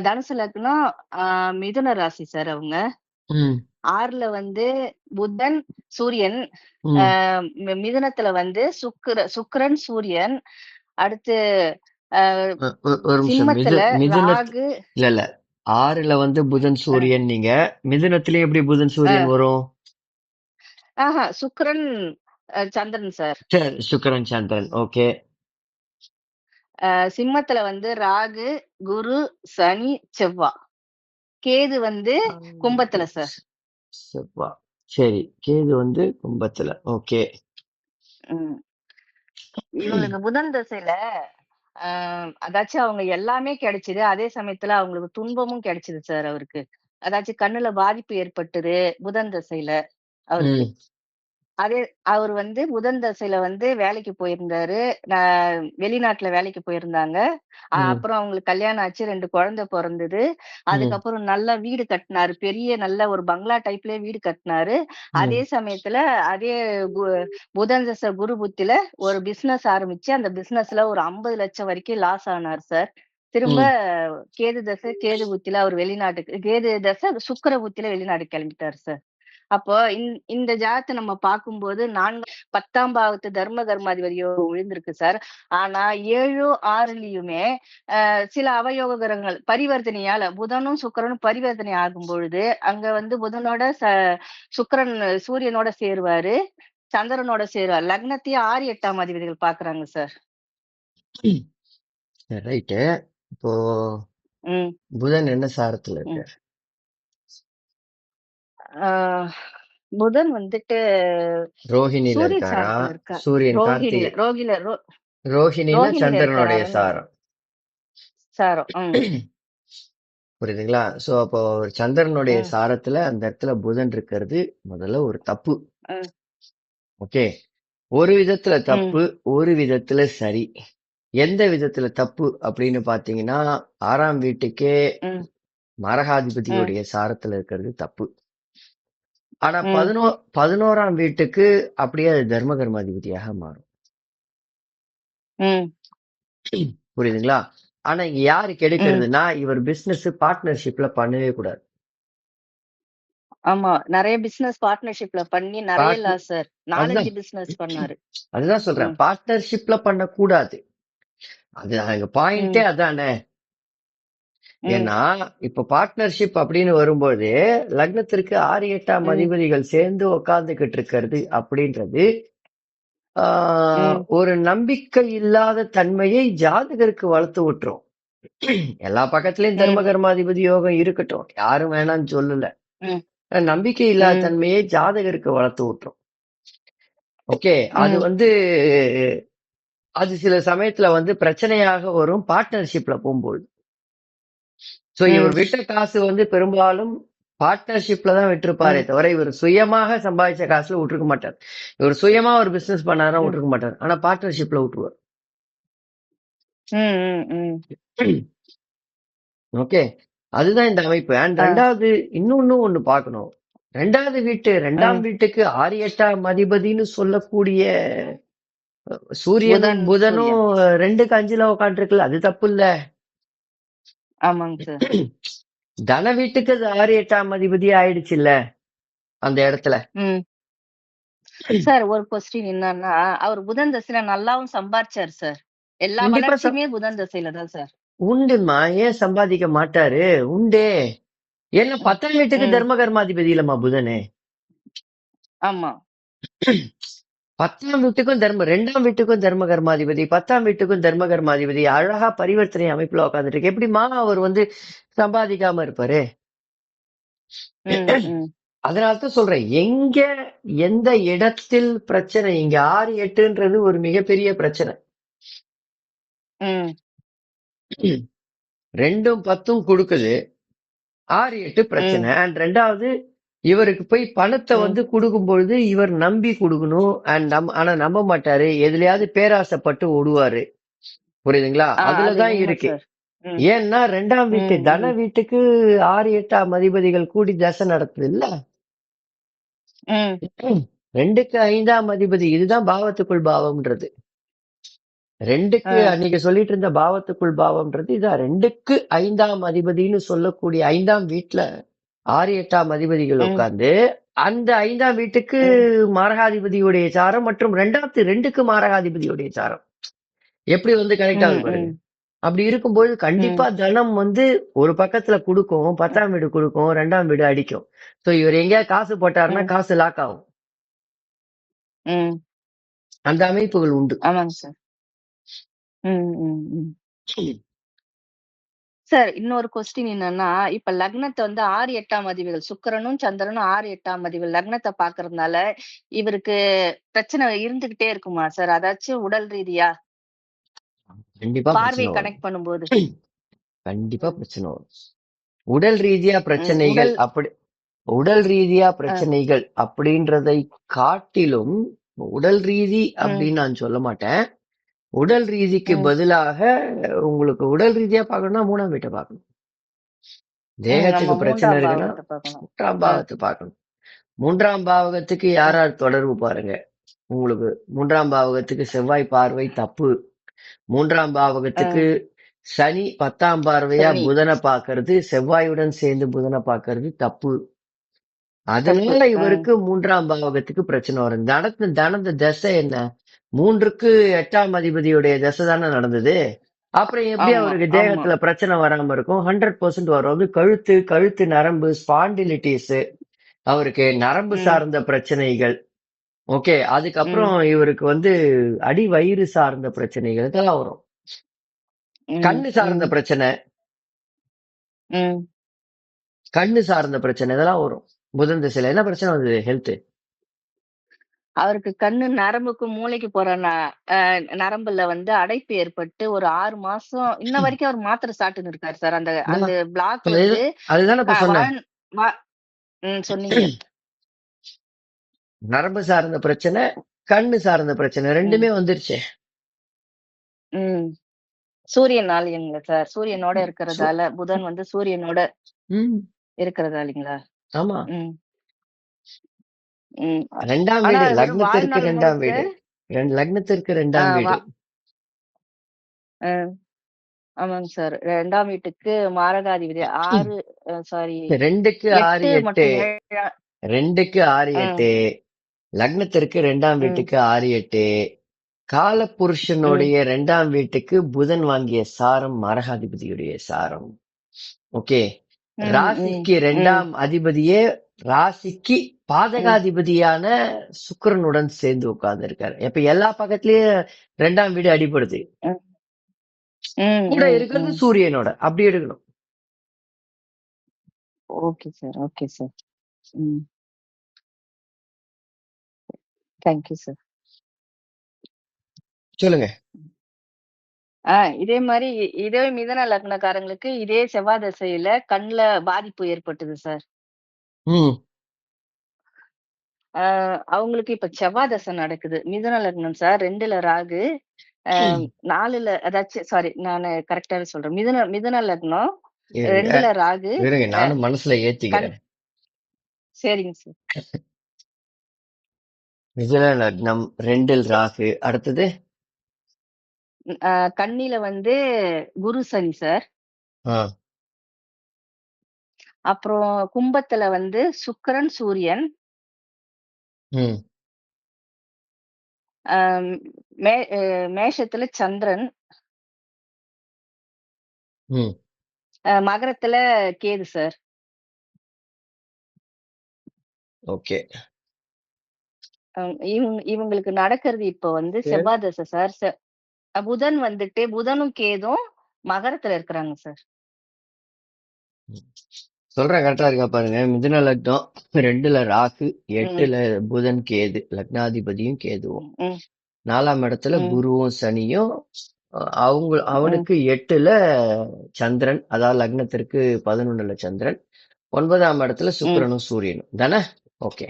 தனுசு லக்னம், மிதுன ராசி சார் அவங்க. ம் 6ல வந்து புதன், சூரியன். ம் மிதுனத்துல வந்து சுக்கிரன், சூரியன். அடுத்து ஒரு நிமிஷம். சிம்மத்துல மிதுனத்து ராகு. இல்ல இல்ல 6ல வந்து புதன் சூரியன். நீங்க மிதுனத்திலே எப்படி புதன் சூரியன் வரும்? சுக்கிரன், சந்திரன் சார். சரி, சுக்கிரன் சந்திரன். ஓகே. சிம்மத்துல வந்து ராகு, குரு, சனி, செவ்வா. கேது வந்து கும்பத்துல சார். செவ்வா. சரி, கேது வந்து கும்பத்துல. ஓகே. இவங்களுக்கு புதன் தசையில அதாச்சும் அவங்க எல்லாமே கிடைச்சது. அதே சமயத்துல அவங்களுக்கு துன்பமும் கிடைச்சது சார் அவருக்கு. அதாச்சும் கண்ணுல பாதிப்பு ஏற்பட்டது புதன் தசையில அவருக்கு. அதே அவர் வந்து புதன் தசையில வந்து வேலைக்கு போயிருந்தாரு. வெளிநாட்டுல வேலைக்கு போயிருந்தாங்க. அப்புறம் அவங்களுக்கு கல்யாணம் ஆச்சு. 2 குழந்தை பொறந்தது. அதுக்கப்புறம் நல்லா வீடு கட்டினாரு. பெரிய நல்ல ஒரு பங்களா டைப்லயே வீடு கட்டினாரு. அதே சமயத்துல அதே புதன் தசை குரு புத்தில ஒரு பிசினஸ் ஆரம்பிச்சு, அந்த பிசினஸ்ல ஒரு 50 லட்சம் வரைக்கும் லாஸ் ஆனார் சார். திரும்ப கேது தசை, கேது புத்தில அவர் வெளிநாட்டுக்கு கேது தசை சுக்கிர புத்தில வெளிநாடு கிளம்பிட்டாரு சார். அப்போ இந்த ஜாதகத்தை நம்ம பார்க்கும்போது 10ஆம் பாவத்து தர்ம கர்மாதிபதி யோகம் விழுந்திருக்கு சார். ஆனா 7, 6லயுமே சில அவயோக கிரகங்கள் பரிவர்த்தனையால புதனும் சுக்கிரனும் பரிவர்த்தனை ஆகும் பொழுது அங்க வந்து புதனோட சுக்கிரன் சூரியனோட சேருவாரு, சந்திரனோட சேருவார். லக்னத்தையும் 6, 8ஆம் அதிபதிகள் பாக்குறாங்க சார். ரைட்டு. இப்போ புதன் என்ன சாரத்துல இருக்கு? புதன் வந்துட்டு ரோஹிணில இருக்காரா? சூரியன் கார்த்திகை. ரோஹிணில சந்திரனுடைய சாரம். புரியுதுங்களா? சோ அப்போ சந்திரனுடைய சாரத்துல அந்த இடத்துல புதன் இருக்கிறது முதல்ல ஒரு தப்பு. ஓகே. ஒரு விதத்துல தப்பு, ஒரு விதத்துல சரி. எந்த விதத்துல தப்பு அப்படின்னு பாத்தீங்கன்னா 6ஆம் வீட்டுக்கே மரகாதிபதியுடைய சாரத்துல இருக்கிறது தப்பு. ஆனா 11ஆம் வீட்டுக்கு அப்படியே அது தர்ம கர்மாதிபதியாக மாறும். புரியுதுங்களா? ஆனா இங்க யாரு கெடுக்கிறதுனா இவர் பிசினஸ் பார்ட்னர்ஷிப்ல பண்ணவே கூடாது. ஆமா, நிறைய பிசினஸ் பார்ட்னர்ஷிப்ல பண்ணி நிறைய லாஸ் சார். 4-5 பிசினஸ் பண்ணாரு. அதுதான் சொல்றேன், பார்ட்னர்ஷிப்ல பண்ண கூடாது. அது அங்க பாயிண்டே அதானே. ஏன்னா இப்ப பார்ட்னர்ஷிப் அப்படின்னு வரும்போது லக்னத்திற்கு 6, 8ஆம் அதிபதிகள் சேர்ந்து உட்கார்ந்துகிட்டு இருக்கிறது அப்படின்றது ஒரு நம்பிக்கை இல்லாத தன்மையை ஜாதகருக்கு வளர்த்து விட்டுரும். எல்லா பக்கத்துலயும் தர்ம கர்மாதிபதி யோகம் இருக்கட்டும், யாரும் வேணாம்னு சொல்லல. நம்பிக்கை இல்லாத தன்மையை ஜாதகருக்கு வளர்த்து விட்டுரும். ஓகே. அது வந்து அது சில சமயத்துல வந்து பிரச்சனையாக வரும் பார்ட்னர்ஷிப்ல போகும்போது. சோ இவர் விட்ட காசு வந்து பெரும்பாலும் பார்ட்னர்ஷிப்ல தான் விட்டுருப்பாரே தவிர இவர் சுயமாக சம்பாதிச்ச காசுல விட்டுருக்க மாட்டார். இவர் சுயமா ஒரு பிசினஸ் பண்ணாரா விட்டுருக்க மாட்டார். ஆனா பார்ட்னர்ஷிப்ல விட்டுருவார். ஓகே. அதுதான் இந்த அமைப்பு. அண்ட் 2வது இன்னொன்னு ஒண்ணு பார்க்கணும். 2ஆம் வீட்டுக்கு 6, 8ஆம் அதிபதினு சொல்லக்கூடிய சூரியனும் புதனும் 2க்கு 5ல உட்காந்துருக்குல்ல, அது தப்பு இல்ல. ஆமாங்க சார். தன வீட்டுக்கு அது 6, 8ஆம் அதிபதி ஆயிடுச்சு இல்ல அந்த இடத்துல. சார் ஒரு கொஸ்டின் என்னன்னா, அவர் புதன் தசையில நல்லாவும் சம்பாதிச்சார் சார். எல்லா வளர்ச்சியுமே புதன் தசையில தான் சார். உண்டுமா, ஏன் சம்பாதிக்க மாட்டாரு? உண்டே. ஏன்னா 10ஆம் வீட்டுக்கு தர்ம கர்மாதிபதி இல்லம்மா புதனே. ஆமா. 10ஆம் வீட்டுக்கும் 2ஆம் வீட்டுக்கும் தர்ம கர்மாதிபதி, 10ஆம் வீட்டுக்கும் தர்ம கர்மாதிபதி அழகா பரிவர்த்தனை அமைப்புல உட்காந்துட்டு இருக்கு. எப்படிமா அவர் வந்து சம்பாதிக்காம இருப்பாரு? அதனாலதான் சொல்றேன், எங்க எந்த இடத்தில் பிரச்சனை. இங்க 6, 8ன்றது ஒரு மிகப்பெரிய பிரச்சனை. 2ம் 10ம் கொடுக்குது, 6, 8 பிரச்சனை. அண்ட் 2வது இவருக்கு போய் பணத்தை வந்து கொடுக்கும் பொழுது இவர் நம்பி கொடுக்கணும். அண்ட் ஆனா நம்ப மாட்டாரு, எதுலயாவது பேராசைப்பட்டு ஓடுவாரு. புரியுதுங்களா? அதுலதான் இருக்கு. ஏன்னா 2ஆம் வீட்டு தன வீட்டுக்கு 6, 8ஆம் அதிபதிகள் கூடி தசை நடத்துது இல்ல. 2க்கு 5ஆம் அதிபதி, இதுதான் பாவத்துக்குள் பாவம்ன்றது. 2க்கு நீங்க சொல்லிட்டு இருந்த பாவத்துக்குள் பாவம்ன்றது இதான். 2க்கு 5ஆம் அதிபதினு சொல்லக்கூடிய 5ஆம் வீட்டுல 6, 8ஆம் அதிபதிகள் உட்கார்ந்து அந்த 5ஆம் வீட்டுக்கு மாரகாதிபதியுடைய சாரம் மற்றும் 2க்கு மாரகாதிபதியுடைய சாரம் எப்படி வந்து கனெக்ட் ஆகுது பாருங்க. அப்படி இருக்கும்போது கண்டிப்பா தனம் வந்து ஒரு பக்கத்துல கொடுக்கும், 10ஆம் வீடு கொடுக்கும், 2ஆம் வீடு அடிக்கும். சோ இவர் எங்கேயாவது காசு போட்டாருன்னா காசு லாக் ஆகும். அந்த அமைப்புகள் உண்டு. ஆமாங்க சார். சார் இன்னொரு கொஸ்டின் என்னன்னா, இப்ப லக்னத்தை வந்து 6, 8ஆம் அதிபதிகள் சுக்கிரனும் சந்திரனும் 6, 8ஆம் அதிபதிகள் லக்னத்தை பாக்குறதுனால இவருக்கு பிரச்சனை இருந்துகிட்டே இருக்குமா சார்? அதாச்சும் உடல் ரீதியா கண்டிப்பா பார்வை பிரச்சனை வரும். கனெக்ட் பண்ணும்போது கண்டிப்பா பிரச்சனை வரும். உடல் ரீதியா பிரச்சனைகள் உடல் அப்படி உடல் ரீதியா பிரச்சனைகள் அப்படின்றதை காட்டிலும் உடல் ரீதி அப்படின்னு நான் சொல்ல மாட்டேன். உடல் ரீதிக்கு பதிலாக உங்களுக்கு உடல் ரீதியா பார்க்கணும்னா 3ஆம் வீட்டை பார்க்கணும். தேகத்துக்கு பிரச்சனை இருக்குன்னா 3ஆம் பாவத்தை பார்க்கணும். 3ஆம் பாவகத்துக்கு யார் யார் தொடர்பு பாருங்க. உங்களுக்கு 3ஆம் பாவகத்துக்கு செவ்வாய் பார்வை தப்பு. 3ஆம் பாவகத்துக்கு சனி 10ஆம் பார்வையா புதனை பார்க்கறது, செவ்வாயுடன் சேர்ந்து புதனை பார்க்கறது தப்பு. அதனால இவருக்கு 3ஆம் பாவகத்துக்கு பிரச்சனை வரும். தனது தசை என்ன? 3க்கு 8ஆம் அதிபதியுடைய தசை தானே நடந்தது. அப்புறம் எப்படி அவருக்கு தேகத்துல பிரச்சனை வராம இருக்கும்? 100% வரும். அது கழுத்து நரம்பு, ஸ்பாண்டிலிட்டிஸ், அவருக்கு நரம்பு சார்ந்த பிரச்சனைகள். ஓகே, அதுக்கப்புறம் இவருக்கு வந்து அடி வயிறு சார்ந்த பிரச்சனைகள் இதெல்லாம் வரும். கண்ணு சார்ந்த பிரச்சனை, கண்ணு சார்ந்த பிரச்சனை இதெல்லாம் வரும். புதன் திசையில என்ன பிரச்சனை வந்தது? ஹெல்த். அவருக்கு கண்ணு நரம்புக்கும் மூளைக்கு போற நரம்புல வந்து அடைப்பு ஏற்பட்டு ஒரு 6 மாசம் இன்ன வரைக்கும் அவர் மாத்திரை சாப்பிட்டுன்னு இருக்காரு சார். அந்த பிளாக் வந்து அதுதானே சொன்னேன். சொன்னீங்க. நரம்பு சார்ந்த பிரச்சனை, கண்ணு சார்ந்த பிரச்சனை ரெண்டுமே வந்துருச்சு. சூரியன் நாளைங்களா சார்? சூரியனோட இருக்கிறதால புதன் வந்து சூரியனோட இருக்கிறதாலீங்களா? ஆமா. 2ஆம் வீடு, லக்னத்திற்கு 2ஆம் வீடு, லக்னத்திற்கு 2ஆம் வீடு. ஆமாங்க சார். 2ஆம் வீட்டுக்கு மாரகாதிபதி 6 சாரி 2க்கு 6, 8, 2க்கு 6, 8, லக்னத்திற்கு 2ஆம் வீட்டுக்கு 6, 8, காலபுருஷனுடைய 2ஆம் வீட்டுக்கு புதன் வாங்கிய சாரம் மாரகாதிபதியுடைய சாரம். ஓகே, ராசிக்கு 2ஆம் அதிபதியே ராசிக்கு பாதகாதிபதியான சுக்கிரனுடன் சேர்ந்து உட்கார்ந்து இருக்காரு. இப்ப எல்லா பக்கத்துலயும் 2ஆம் வீடு அடிபடுது. கூட இருக்கிறது சூரியனோட, அப்படி எடுக்கணும். Okay sir, okay sir. Thank you sir. சொல்லுங்க. இதே மாதிரி இதே மிதன லக்னக்காரங்களுக்கு இதே செவ்வாய் தசையில கண்ணுல பாதிப்பு ஏற்பட்டது சார். அவங்களுக்கு இப்ப செவ்வாய் தசை நடக்குது. மிதுன லக்னம் சார். 2ல ராகு, 4ல அதாச்சும் சாரி நானு கரெக்டாவே சொல்றேன். மிதுன லக்னம் 2ல ராகு. நானும் மனசுல ஏத்திக்கிறேன். சரிங்க சார். மிதுன லக்னம் 2ல் ராகு. அடுத்தது கன்னில வந்து குரு சனி சார். அப்புறம் கும்பத்துல வந்து சுக்கிரன் சூரியன். மேஷத்துல சந்திரன். மகரத்துல கேது சார். ஓகே. இவங்களுக்கு நடக்கிறது இப்ப வந்து செவ்வாய் தசை சார். புதன் வந்துட்டு புதனும் கேதும் மகரத்துல இருக்கிறாங்க சார். சொல்றேன், கரெக்டா இருக்கா பாருங்க. மிதுன லக்னம் 2ல ராகு, 8ல புதன் கேது, லக்னாதிபதியும் கேதுவும். 4ஆம் இடத்துல குருவும் சனியும், அவனுக்கு 8ல சந்திரன், அதாவது லக்னத்திற்கு 11ல சந்திரன், 9ஆம் இடத்துல சுக்கிரனும் சூரியனும் தானே? ஓகே.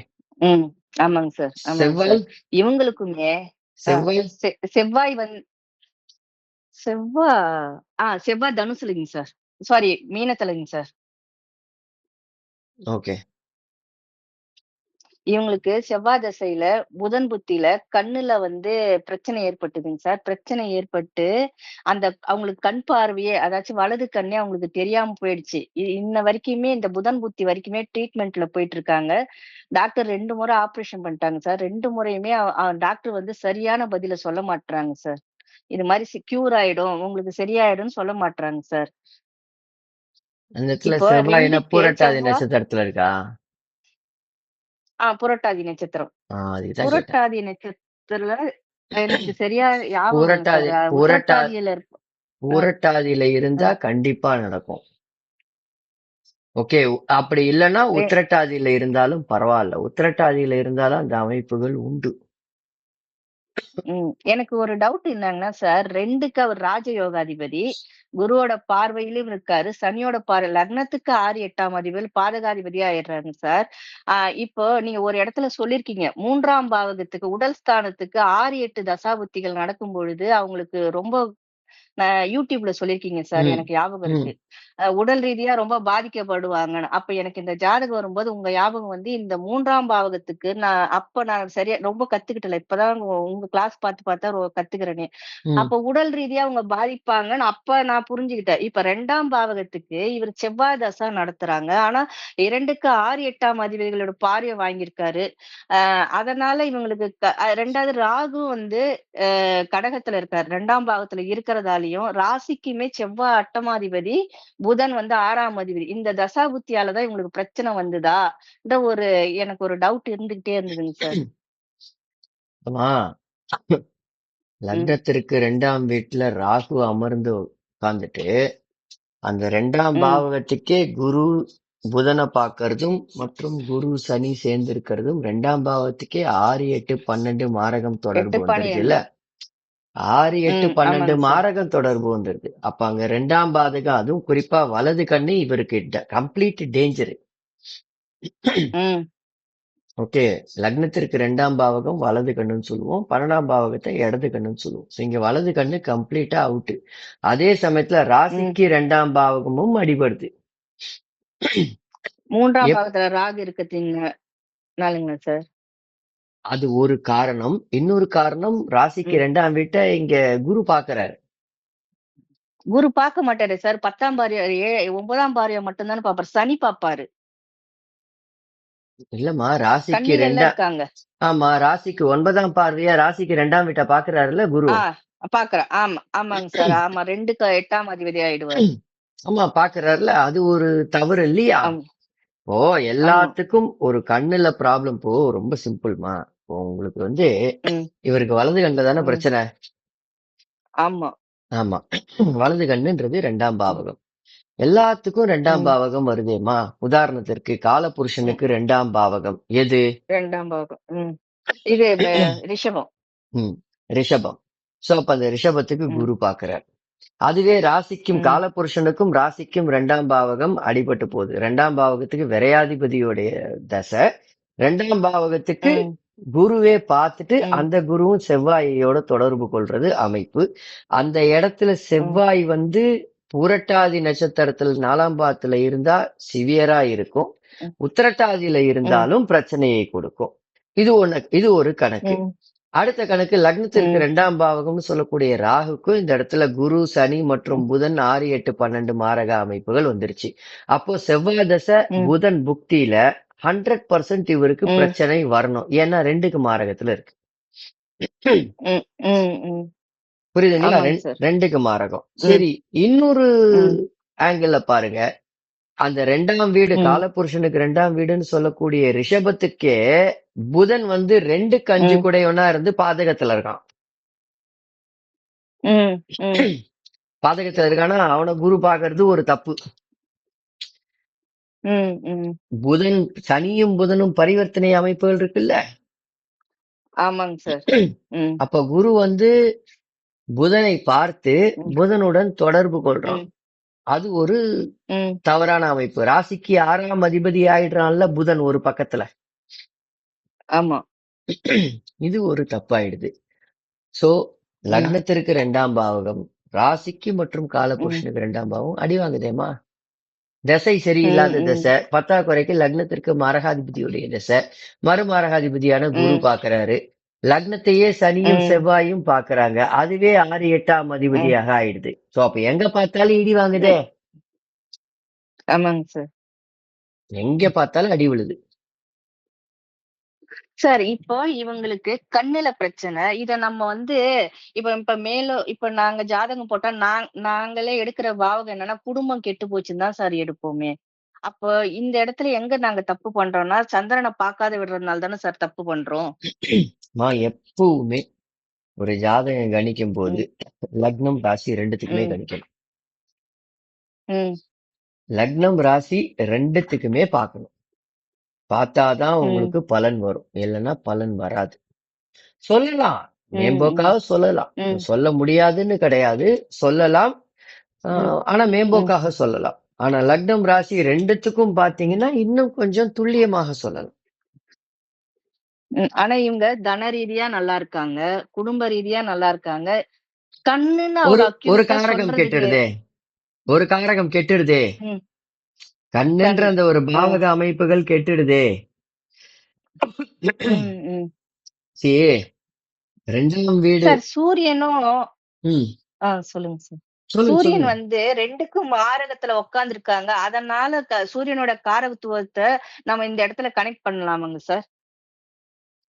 ஆமாங்க சார். செவ்வாய் இவங்களுக்குமே செவ்வாய் வந்து செவ்வாய் தனுசுலங்க சார். சாரி மீனத்துலங்க சார். ஓகே. இவங்களுக்கு செவ்வாய் தசையில புதன் புத்தியில கண்ணுல வந்து பிரச்சனை ஏற்பட்டுதுங்க சார். பிரச்சனை ஏற்பட்டு அவங்களுக்கு கண் பார்வையே அதாச்சும் வலது கண்ணே அவங்களுக்கு தெரியாம போயிடுச்சு. இன்ன வரைக்குமே இந்த புதன் புத்தி வரைக்குமே ட்ரீட்மெண்ட்ல போயிட்டு இருக்காங்க. டாக்டர் 2 முறை ஆப்ரேஷன் பண்ணிட்டாங்க சார். 2 முறையுமே டாக்டர் வந்து சரியான பதில சொல்ல மாட்றாங்க சார். இது மாரி கியூர் ஆயிடும், உங்களுக்கு சரியாயிடும்னு சொல்ல மாட்றாங்க சார். அந்த இடத்துல இப்போ செவ்வாய்னா 2க்கு பூரட்டாதி நட்சத்திரத்துல இருக்கா? புரட்டாதி நட்சத்திரம். அதுதான் கேட்டேன். புரட்டாதி நட்சத்திரத்துல எனக்கு சரியா ஞாபகம் இல்ல பூரட்டாதி சார். பூரட்டா உத்திரட்டாதியில இருப்ப அ, பூரட்டாதியில இருந்தா அ, கண்டிப்பா நடக்கும். ஓகே. அப்படி இல்லைன்னா ரெ உத்திரட்டாதியில இருந்தாலும் பரவாயில்ல. உத்திரட்டாதியில இருந்தாலும் அந்த அமைப்புகள் உண்டு. எனக்கு ஒரு டவுட் என்னங்கன்னா சார், 2க்கு அவர் ராஜயோகாதிபதி. குருவோட பார்வையிலும் இருக்காரு. சனியோட பார்வை லக்னத்துக்கு 6, 8ஆம் அதிபதி பாதகாதிபதியா ஆயிடுறாங்க சார். அ இப்போ நீங்க ஒரு இடத்துல சொல்லியிருக்கீங்க. 3ஆம் பாவகத்துக்கு உடல் ஸ்தானத்துக்கு 6, 8 தசாபுத்திகள் நடக்கும் பொழுது, அவங்களுக்கு ரொம்ப YouTubeல சொல்லியிருக்கீங்க சார். ம். எனக்கு ஞாபகம் ம். இருக்கு. உடல் ரீதியா ரொம்ப பாதிக்கப்படுவாங்கன்னு. அப்ப எனக்கு இந்த ஜாதகம் வரும்போது உங்க ஞாபகம் வந்து இந்த 3ஆம் பாவகத்துக்கு நான் சரியா ரொம்ப கத்துக்கிட்டல. இப்பதான் உங்க கிளாஸ் பார்த்து கத்துக்கிறேனே. ம். அப்ப உடல் ரீதியா அவங்க பாதிப்பாங்கன்னு அப்ப நான் புரிஞ்சுகிட்டேன். இப்ப 2ஆம் பாவகத்துக்கு இவர் செவ்வாய் தசா நடத்துறாங்க. ஆனா 2க்கு 6, 8ஆம் அதிபதிகளோட பார்வை வாங்கியிருக்காரு. அதனால இவங்களுக்கு 2வது ராகு வந்து கடகத்துல இருக்காரு. 2ஆம் பாவத்துல இருக்கிறதாலயும், ராசிக்குமே செவ்வாய் அட்டமாதிபதி, புதன் வந்து 6ஆம் அதிபதி. இந்த தசாபுத்தியால தான் இவங்களுக்கு பிரச்சனை வந்துதா? எனக்கு ஒரு டவுட் இருந்துகிட்டே இருந்ததுங்க சார். ஆமா. ம், லக்னத்திற்கு 2ஆம் வீட்டுல ராகு அமர்ந்து உட்கார்ந்துட்டு அந்த 2ஆம் ம். பாவகத்துக்கே குரு புதனை பார்க்கறதும் மற்றும் குரு சனி சேர்ந்து இருக்கிறதும் 2ஆம் பாவத்துக்கே 6, 8, 12 மாரகம் 8, தொடர்பு வந்துருது 12. இல்ல? 6, 8, 12 ஆமாங்க சார். மாரகம் தொடர்பு வந்துருது. அப்ப அங்க 2ஆம் பாதகம், அதுவும் குறிப்பா வலது கண்ணு இவருக்கு கம்ப்ளீட் டேஞ்சர். ம், ஓகே. லக்னத்திற்கு 2ஆம் பாவகம் வலது கண்ணுன்னு சொல்லுவோம். 12ஆம் பாவகத்தை இடது கண்ணுன்னு சொல்லுவோம். So, இங்க வலது கண்ணு கம்ப்ளீட்டா அவுட். அதே சமயத்துல ம். ராசிக்கு 2ஆம் பாவகமும் அடிபடுது. 3ஆம் எப் பாவத்துல ராகு இருக்கறதுனாலங்களா சார்? அது ஒரு காரணம். இன்னொரு காரணம் ராசிக்கு ம். 2ஆம் வீட்டை இங்க குரு பார்க்கறாரு. குரு பார்க்க மாட்டாரே சார். 10ஆம் பார்வை 9ஆம் பார்வைய மட்டும் தானே பார்ப்பாரு. சனி பார்ப்பாரு. இல்லம்மா, ராசிக்கு கன்னிகள்ல 2 இருக்காங்க. ஆமா, ராசிக்கு 9ஆம் பார்வையா ராசிக்கு 2ஆம் வீட்டை பார்க்கறாருல்ல குரு. ஆ பார்க்குறேன். ஆமாங்க சார். ஆமா 2க்கு 8ஆம் அதிபதி ஆயிடுவாரு. ஆமா, பார்க்கறாருல. அது ஒரு தவறு இல்லையா? ஆமா, இப்போ ஆமா. எல்லாத்துக்கும் ஒரு கண்ணுல ப்ராப்ளம். இப்போ ரொம்ப சிம்பிள்மா. இப்போ உங்களுக்கு வந்து ம், இவருக்கு வலது கண்ணுல தானே ம். பிரச்சனை. ஆமா. ஆமா. வலது கண்ணுன்றது 2ஆம் ம், பாவகம். எல்லாத்துக்கும் 2ஆம் ம், பாவகம் வருதேம்மா. உதாரணத்திற்கு ம். காலபுருஷனுக்கு 2ஆம் பாவகம் எது? 2ஆம் பாகம். இது ரிஷபம். ம், ரிஷபம். சோ அப்ப அந்த ரிஷபத்துக்கு ம், குரு பார்க்கிறார். அதுவே ராசிக்கும் ம், காலபுருஷனுக்கும் ராசிக்கும் 2ஆம் பாவகம் அடிபட்டு போகுது. 2ஆம் பாவகத்துக்கு விரையாதிபதியோடைய தசை. 2ஆம் பாவகத்துக்கு ம், குருவே பார்த்துட்டு ம், அந்த குருவும் செவ்வாயோட தொடர்பு கொள்றது அமைப்பு. அந்த இடத்துல ம், செவ்வாய் வந்து புரட்டாதி நட்சத்திரத்துல 4ஆம் பாவத்துல இருந்தா சிவியரா இருக்கும். ம், உத்திரட்டாதியில ம், இருந்தாலும் பிரச்சனையை கொடுக்கும். இது ஒரு கணக்கு. ம், அடுத்த கணக்கு லக்னத்திற்கு ம், 2ஆம் பாவகம்னு சொல்லக்கூடிய ராகுக்கும் இந்த இடத்துல குரு சனி மற்றும் ம், புதன் 6, 8, 12 மாரக அமைப்புகள் வந்துருச்சு. அப்போ செவ்வாய் தசை ம், புதன் புக்தியில 100% இவருக்கு ம், பிரச்சனை வரணும். ஏன்னா 2க்கு மாரகத்துல இருக்கு. ம், ம், ம். புரியுதுங்களா? ஆமாங்க சார். 2க்கு மாரகம். ம், சரி, இன்னொரு ம், ஆங்கிள் பாருங்க. அந்த 2ஆம் வீடு ம், காலபுருஷனுக்கு 2ஆம் வீடுன்னு சொல்லக்கூடிய ரிஷபத்துக்கே புதன் வந்து 2க்கு 5 ம், கூடையவனா இருந்து பாதகத்துல இருக்கான். ம், ம், பாதகத்துல இருக்கானா அவனை குரு பாக்குறது ஒரு தப்பு. ம், ம். புதன் சனியும் புதனும் பரிவர்த்தனை அமைப்புகள் இருக்குல்ல. ஆமாங்க சார். ம், அப்ப குரு வந்து புதனை பார்த்து ம், புதனுடன் தொடர்பு கொள்றான். ம், அது ஒரு ம். தவறான அமைப்பு. ராசிக்கு 6ஆம் அதிபதி ஆயிடுறான்ல புதன் ஒரு பக்கத்துல. ஆமா. இது ஒரு தப்பாயிடுது. சோ ம், லக்னத்திற்கு 2ஆம் பாவகம், ராசிக்கு மற்றும் ம். காலபுருஷனுக்கு 2ஆம் பாவம் அடி வாங்குதேமா. திசை ம், சரியில்லாத ம், திசை, பத்தாக்குறைக்கு லக்னத்திற்கு மரகாதிபதியுடைய திசை, மறுமரகாதிபதியான குரு ம், பாக்குறாரு. லக்னத்தையே சனியும் ம், செவ்வாயும் பாக்குறாங்க. அதுவே 6, 8ஆம் ம், அதிபதியாக ஆயிடுது. சோ அப்ப எங்க பார்த்தாலும் இடி வாங்குதே. ம். ஆமாங்க சார். எங்க பார்த்தாலும் அடி விழுது. சார், இப்போ இவங்களுக்கு கண்ணுல பிரச்சனை. இத நம்ம வந்து இப்ப இப்ப மேலும் இப்ப நாங்க ஜாதகம் போட்டா நாங்களே எடுக்கிற பாவகம் என்னன்னா, குடும்பம் கெட்டு போச்சுன்னு தான் சார் எடுப்போமே. அப்போ இந்த இடத்துல எங்க நாங்க தப்பு பண்றோம்னா, சந்திரன பார்க்காத விடுறதுனால தானே சார் தப்பு பண்றோம். நான் எப்பவுமே ஒரு ஜாதகம் கணிக்கும் போது ம், லக்னம் ராசி ரெண்டுத்துக்குமே ம், கணிக்கணும். ம், லக்னம் ராசி ரெண்டுத்துக்குமே பார்க்கணும். பார்த்தாதான் ம், உங்களுக்கு பலன் வரும். இல்லைன்னா பலன் வராது. சொல்லலாம். ம், ம், மேம்போக்காக சொல்லலாம். ம், சொல்ல முடியாதுன்னு கிடையாது. சொல்லலாம். ம், ஆனா ம், மேம்போக்காக சொல்லலாம். ஆனா லக்னம் ராசி ரெண்டுத்துக்கும் பாத்தீங்கன்னா இன்னும் கொஞ்சம் துல்லியமாக சொல்லலாம். ம். ஆனா இவங்க தன ரீதியா நல்லா இருக்காங்க. குடும்ப ரீதியா நல்லா இருக்காங்க. கண்ணுன்னு ஒரு அவ்வளோ ஒரு அக்யூரேட்டா காரகம் சொல்றதுக்கு கெட்டுடுதே. ஒரு காரகம் கெட்டுடுதே. ம். கண்ணுன்ற கண். அந்த ஒரு ம். பாவக அமைப்புகள் கெட்டுடுதே. ம். ம். சி 2ஆம் வீடு. சார் சூரியனும் ம். சொல்லுங்க சார். சொல்லுங்க, சூரியன் சொல்லுங்க. வந்து 2க்கும் மாரகத்துல உட்கார்ந்திருக்காங்க. அதனால சூரியனோட காரகத்துவத்த நம்ம இந்த இடத்துல கனெக்ட் பண்ணலாமாங்க சார்?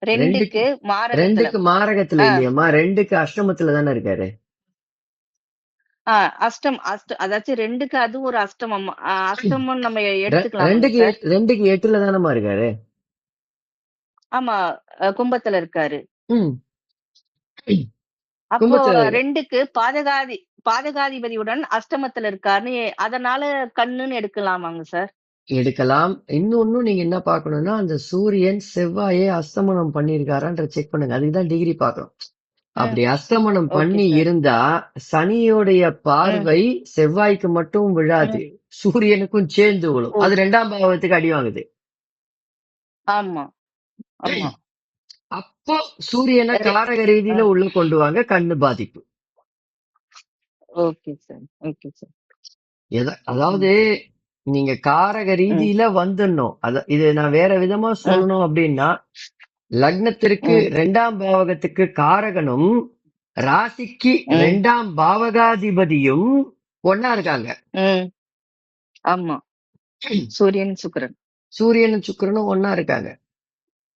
2க்கு 2க்கு மாரகத்துல. 2க்கு மாரகத்துல ஆ, இல்லையேம்மா. 2க்கு அஷ்டமத்துல தானே இருக்காரு. ஆ அதாச்சும் 2க்கு அது ஒரு அஷ்டமம். அஷ்டமம் நம்ம ரெ எடுத்துக்கலாமாங்க 2க்கு சார்? 2க்கு 8ல தானம்மா இருக்காரு. ஆமா. கும்பத்துல இருக்காரு. ம். அப்போ கும்பத்துல இருக்க 2க்கு பாதகாதிபதியுடன் அஷ்டமத்துல இருக்காருன்னு அதனால கண்ணுன்னு எடுக்கலாமாங்க சார்? எடுக்கலாம். இன்னொன்னும் நீங்க என்ன பார்க்கணும்னா, அந்த சூரியன் செவ்வாயை அஸ்தமனம் பண்ணியிருக்காரான்ற செக் பண்ணுங்க. அதுக்கு தான் டிகிரி பார்க்கணும். ம். அப்படி அஸ்தமனம் ஓகே பண்ணி சார். இருந்தா, சனியோடைய ம். பார்வை செவ்வாய்க்கு மட்டும் விழாது. ம். சூரியனுக்கும் சேர்ந்து விழும். ஓ! அது 2ஆம் பாவத்துக்கு அடி வாங்குது. ஆமா, ஆமா. அப்போ சூரியன ரெ காரக அ ரீதியில உள்ள கொண்டு வாங்க. கண்ணு பாதிப்பு. Okay sir. Okay sir. ம். அதாவது நீங்க காரக ம். ரீதியில வந்துடணும். இது நான் வேற விதமா ம். சொல்லணும் அப்படின்னா, லக்னத்திற்கு ம். 2ஆம் பாவகத்துக்கு காரகனும், ராசிக்கு ம். 2ஆம் பாவகாதிபதியும் ஒண்ணா இருக்காங்க. ம். ஆமா. சூரியன், சுக்கிரன். சூரியனும் சுக்கிரனும் ஒண்ணா இருக்காங்க.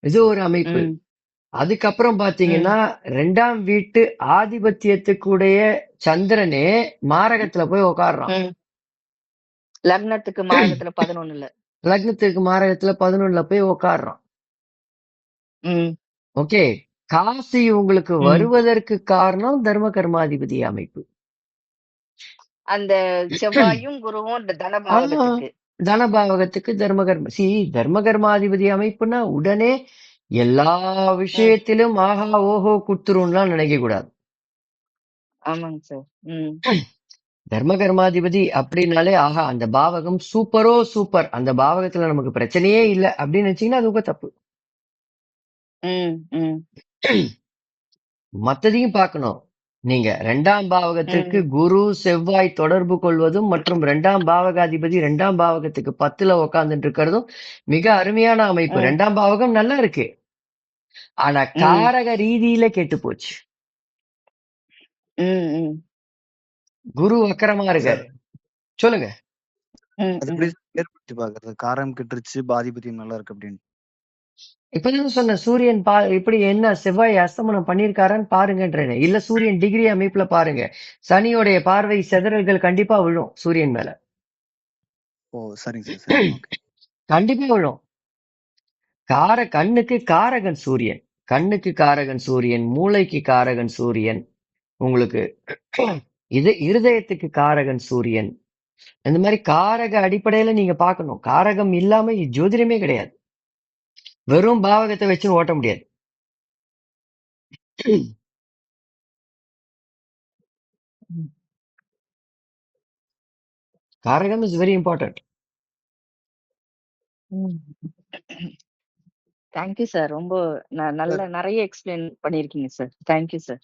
இது ஒரு அமைப்பு. ம். அதுக்கப்புறம் ம். பாத்தீங்கன்னா 2ஆம் வீட்டு ஆதிபத்தியத்துக்குடைய சந்திரனே மாரகத்துல போய் உட்கார்றான். ம். லக்னத்துக்கு மாரகத்துல 11ல. லக்னத்துக்கு மாரகத்துல 11ல போய் உட்கார்றான். ம். ஓகே. காசி உங்களுக்கு ம். வருவதற்கு காரணம் தர்ம கர்மாதிபதி அமைப்பு. அந்த செவ்வாயும், குருவும் ஆமா. தனபாவகத்துக்கு. தனபாவகத்துக்கு தர்மகர்ம தர்மகர்மாதிபதி அமைப்புன்னா உடனே எல்லா ம். விஷயத்திலும் ஆஹா ஓஹோ குத்துரும்லாம் நினைக்க கூடாது. ஆமாங்க சார். ம். தர்மகர்மாதிபதி அப்படின்னாலே ஆஹா அந்த பாவகம் சூப்பரோ சூப்பர், அந்த பாவகத்துல நமக்கு பிரச்சனையே இல்லை அப்படின்னு நினைச்சீங்கன்னா அது உங்க தப்பு. ம். ம். மத்ததையும் பார்க்கணும். நீங்க 2ஆம் பாவகத்திற்கு ம். குரு செவ்வாய் தொடர்பு கொள்வதும் மற்றும் 2ஆம் பாவகாதிபதி 2ஆம் பாவகத்துக்கு 10ல உட்கார்ந்துட்டு இருக்கிறதும் மிக அருமையான அமைப்பு. ம். 2ஆம் பாவகம் நல்லா இருக்கு. ஆனா ம். காரக ரீதியில கெட்டு போச்சு. ம். ம். குரு வக்கரமா சார் இருக்காரு. சொல்லுங்க. ம். அது ம். எப்படி ஏற்படுத்தி பாக்குறது? காரம் கெட்டுருச்சு, பாதிபத்தியம் நல்லா இருக்கு அப்படின்னு. இப்பதான் சொன்ன சூரியன் இப்படி என்ன செவ்வாய் அஸ்தமனம் பண்ணிருக்காரான்னு பாருங்கன்றேன். இல்ல சூரியன் டிகிரி அமைப்புல பாருங்க. சனியோடைய பார்வை செதறல்கள் கண்டிப்பா விழும் சூரியன் மேல. ஓ! சரிங்க சார். சரிங்க. ஓகே. கண்டிப்பா விழும். கண்ணுக்கு காரகன் சூரியன். கண்ணுக்கு காரகன் சூரியன், மூளைக்கு காரகன் சூரியன், உங்களுக்கு இது இருதயத்துக்கு காரகன் சூரியன். இந்த மாதிரி காரக அடிப்படையில நீங்க பார்க்கணும். காரகம் இல்லாம ஜோதிடமே கிடையாது. வெறும் பாவகத்தை வச்சு ஓட்ட முடியாது. ம். காரகம் இஸ் வெரி இம்பார்ட்டன்ட். ம். Thank you sir. ரொம்ப சார் நெறைய எக்ஸ்பிளைன் பண்ணியிருக்கீங்க சார். Thank you sir.